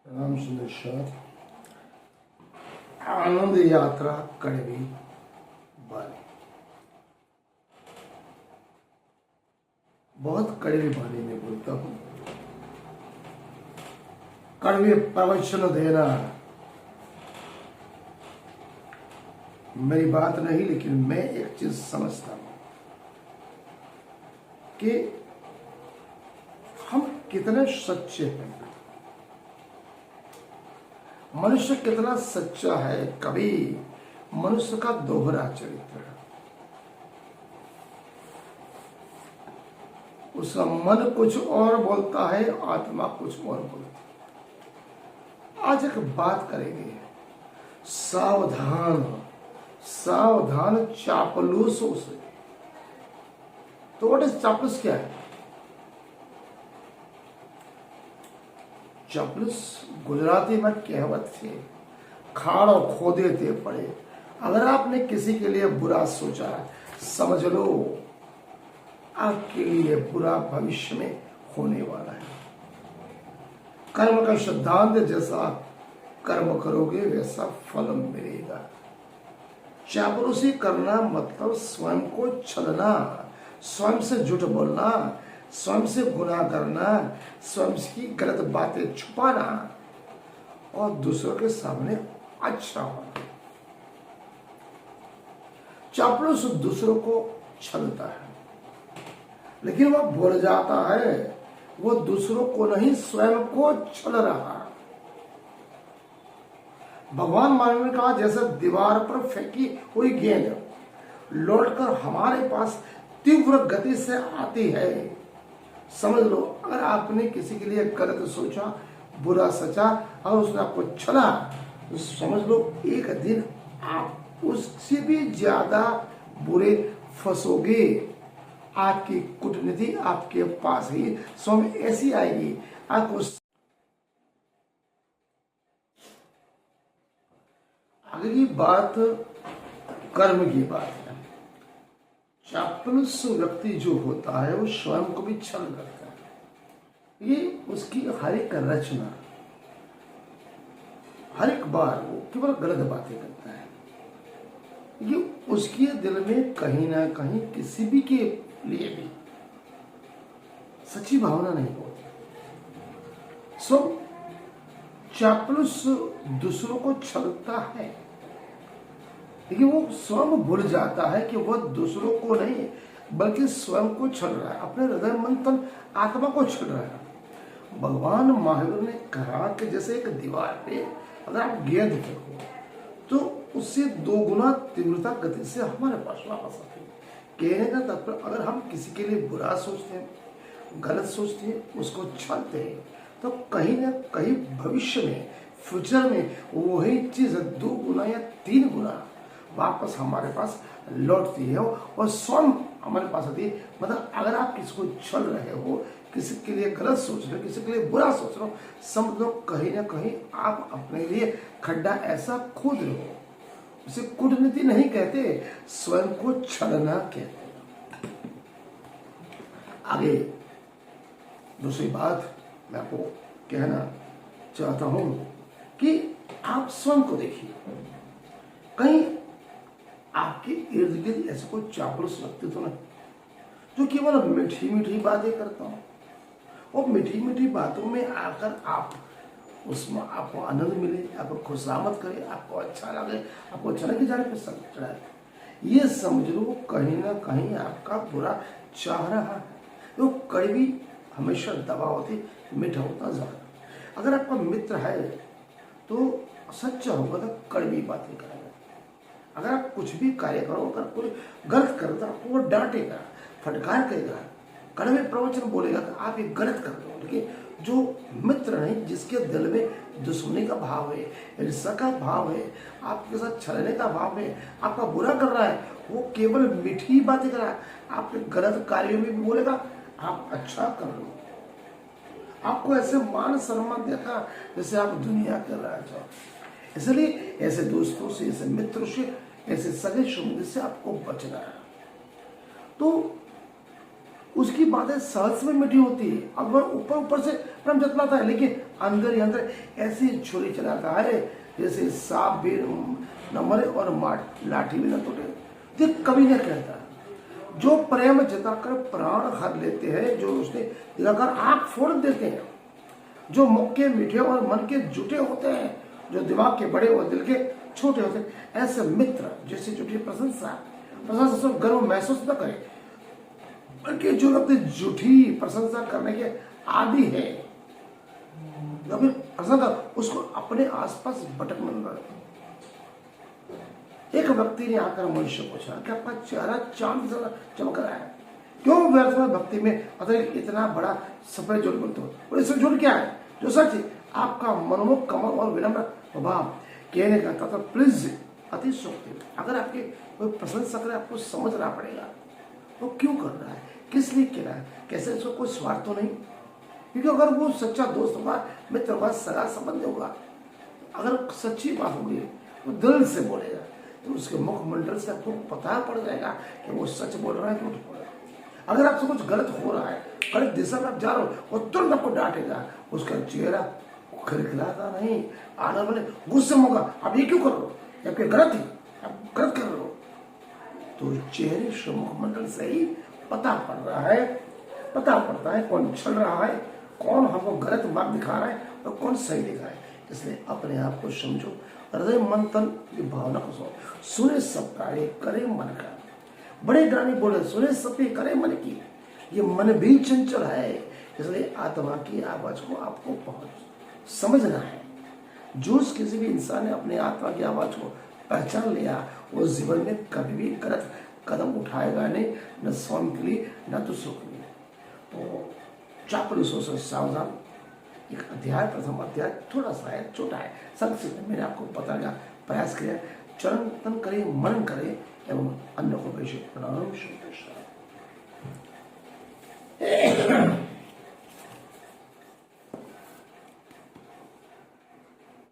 राम सुंदर आनंद यात्रा कड़वी बानी। बहुत कड़वी बानी में बोलता हूं। कड़वे प्रवचन देना मेरी बात नहीं, लेकिन मैं एक चीज समझता हूं कि हम कितने सच्चे हैं, मनुष्य कितना सच्चा है। कभी मनुष्य का दोहरा चरित्र है, उसका मन कुछ और बोलता है, आत्मा कुछ और बोलती है। आज एक बात करेंगे, सावधान सावधान चापलूसों से। तो व्हाट इज चापलूस? क्या है चापलूस? गुजराती में कहावत थी, खाड़ो खोदे ते पड़े। अगर आपने किसी के लिए बुरा सोचा, समझ लो आपके लिए बुरा भविष्य में होने वाला है। कर्म का सिद्धांत, जैसा कर्म करोगे वैसा फल मिलेगा। चापलूसी करना मतलब स्वयं को छलना, स्वयं से झूठ बोलना, स्वयं से गुनाह करना, स्वयं की गलत बातें छुपाना और दूसरों के सामने अच्छा होना। चापलूस दूसरों को छलता है, लेकिन वह भूल जाता है वो दूसरों को नहीं, स्वयं को छल रहा। भगवान महावीर ने कहा, जैसे दीवार पर फेंकी हुई गेंद लौटकर हमारे पास तीव्र गति से आती है। समझ लो, अगर आपने किसी के लिए गलत सोचा, बुरा सचा और उसने आपको छला, तो समझ लो एक दिन आप उससे भी ज्यादा बुरे फंसोगे। आपकी कूटनीति आपके पास ही स्वयं ऐसी आएगी, आपको अगली बात कर्म की बात है। चापलूस व्यक्ति जो होता है वो स्वयं को भी छल करता है। ये उसकी हर एक रचना, हर एक बार वो केवल गलत बातें करता है। ये उसके दिल में कहीं ना कहीं किसी भी के लिए भी सच्ची भावना नहीं होती। सो चापलूस दूसरों को छलता है, लेकिन वो स्वयं भूल जाता है कि वह दूसरों को नहीं बल्कि स्वयं को छल रहा है, अपने हृदय मन तन आत्मा को छल रहा है। भगवान महावीर ने कहा कि जैसे एक दीवार पे अगर आप गेंद फेंको तो उससे 2 गुना तीव्रता गति से हमारे पास वापस आती है। कहने का तात्पर्य, अगर हम किसी के लिए बुरा सोचते हैं, गलत सोचते हैं, उसको छलते हैं, तो कहीं ना कहीं भविष्य में, फ्यूचर में वही चीज 2 गुना या 3 गुना वापस हमारे पास लौटती है और स्वयं हमारे पास आती है। मतलब अगर आप किसी को छल रहे हो, किसी के लिए गलत सोच रहे हो, किसी के लिए बुरा सोच रहे हो, समझ लो कहीं ना कहीं आप अपने लिए खड्डा ऐसा खोद रहे हो। उसे कूटनीति नहीं कहते, स्वयं को छलना कहते। आगे दूसरी बात मैं आपको कहना चाहता हूं कि आप स्वयं को देखिए, कहीं आपके इर्द गिर्द ऐसे कोई चापलूस व्यक्ति तो नहीं जो केवल मीठी मीठी बातें करता हो, और मीठी मीठी बातों में आकर आप उसमें आपको आनंद मिले, आपको खुशामद करे, आपको अच्छा लगे, आपको अच्छा लगे जाने पर सब चढ़ाए। ये समझ लो कहीं ना कहीं आपका बुरा चाह रहा है। तो कड़वी हमेशा दबा होती, मीठा होता ज़्यादा। अगर आपका मित्र है तो सच्चा होगा तो कड़वी बातें करेगा। अगर आप कुछ भी कार्य करो, अगर कोई गलत करो तो आपको वो डांटेगा, फटकार करेगा, कड़वे प्रवचन बोलेगा कि आप ये गलत कर रहे हो। लेकिन जो मित्र नहीं, जिसके दिल में दुश्मनी का भाव है, ईर्ष्या का भाव है, आपके साथ छलने का भाव है, आपका बुरा कर रहा है, वो केवल मीठी बातें कर रहा है, आपके गलत कार्यों में भी बोलेगा आप अच्छा कर लो, आपको ऐसे मान सम्मान देगा जैसे आप दुनिया कर रहा हो। इसलिए ऐसे दोस्तों से, ऐसे मित्रों से, ऐसे सगे संबंधी से आपको बचना है। तो उसकी बातें सहज में मीठी होती है, अगर ऊपर ऊपर से प्रेम जतलाता है, लेकिन अंदर ही अंदर ऐसी छुरी चलाता है जैसे सांप भी न मरे और लाठी भी न टूटे। ये कभी नहीं कहता। जो प्रेम जताकर प्राण हर लेते हैं, जो उसने दिखाकर आंख फोड़ देते हैं, जो मुख के मीठे और मन के झूठे होते हैं, जो दिमाग के बड़े और दिल के छोटे होते हैं, ऐसे मित्र जैसे झूठी प्रशंसा से गर्व महसूस न करे, बल्कि जो अपनी झूठी प्रशंसा करने के आदि है, अपनी प्रशंसा उसको अपने आसपास भटक मन रहे। एक व्यक्ति ने आकर मुझसे पूछा कि आपका चेहरा चांद से चमक रहा है, क्यों व्यर्थ में भक्ति में अतिरिक्त इतना बड़ा सफेद झूठ बोलते हो? और इसमें झूठ क्या है? जो सच है आपका मनोमुख कमल और विनम्र स्वभाव। कहने का था प्लीज अति शोक्ति, अगर आपकी कोई प्रशंसा करे आपको समझना पड़ेगा वो क्यों कर रहा है, किस लिए कह रहा है, कैसे इसको कोई स्वार्थ तो नहीं। क्योंकि अगर वो सच्चा दोस्त होगा, मित्र होगा, सगा संबंध होगा, अगर सच्ची बात होगी वो दिल से बोलेगा, तो उसके मुखमंडल से आपको पता पड़ जाएगा कि वो सच बोल रहा है, झूठ बोल रहा है। अगर आपसे कुछ गलत हो रहा है, गलत दिशा में आप जा रहे हो, वो तुरंत आपको डांटेगा, उसका चेहरा खिलखिलाता नहीं, आने वाले गुस्से में होगा, आप ये क्यों कर रहे हो, आपके गलत है, आप गलत कर रहे हो। तो चेहरे से मुखमंडल से ही पता पड़ता है कौन चल रहा है, कौन हमको गलत मार्ग दिखा रहा है और कौन सही दिखा है। इसलिए अपने आप को समझो, हृदय मन तन की भावना को समझो। सुने सब प्राणी करे मन का, बड़े ज्ञानी बोले सुने सब करे मन की, ये मन भी चंचल है, इसलिए आत्मा की आवाज को आपको समझना है। जो किसी भी इंसान ने अपने आत्मा की आवाज को पहचान लिया, वो जीवन में कभी भी गलत कदम उठाएगा नहीं, न स्वयं के लिए न दूसरों के लिए। तो चापलूसों से सावधान। एक अध्याय, प्रथम अध्याय थोड़ा सा है, छोटा है, संक्षिप्त मैंने आपको बताने का प्रयास किया। चिंतन करें, मनन करें एवं अन्य को प्रणाम।